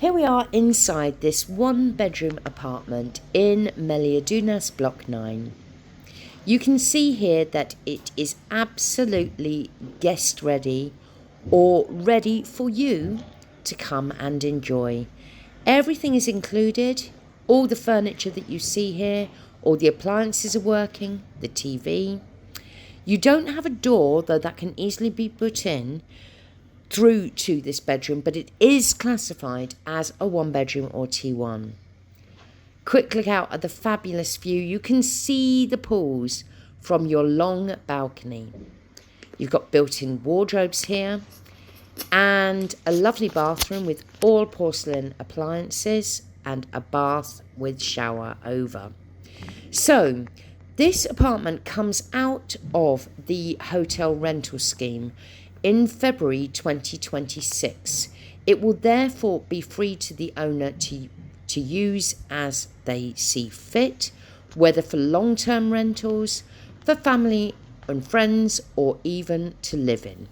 Here we are inside this one-bedroom apartment in Sol Dunas, Block 9. You can see here that it is absolutely guest ready or ready for you to come and enjoy. Everything is included, all the furniture that you see here, all the appliances are working, the TV. You don't have a door, though that can easily be put in through to this bedroom, but it is classified as a one-bedroom or T1. Quick look out at the fabulous view. You can see the pools from your long balcony. You've got built-in wardrobes here and a lovely bathroom with all porcelain appliances and a bath with shower over. So this apartment comes out of the hotel rental scheme in February 2026. It will therefore be free to the owner to use as they see fit, whether for long-term rentals, for family and friends, or even to live in.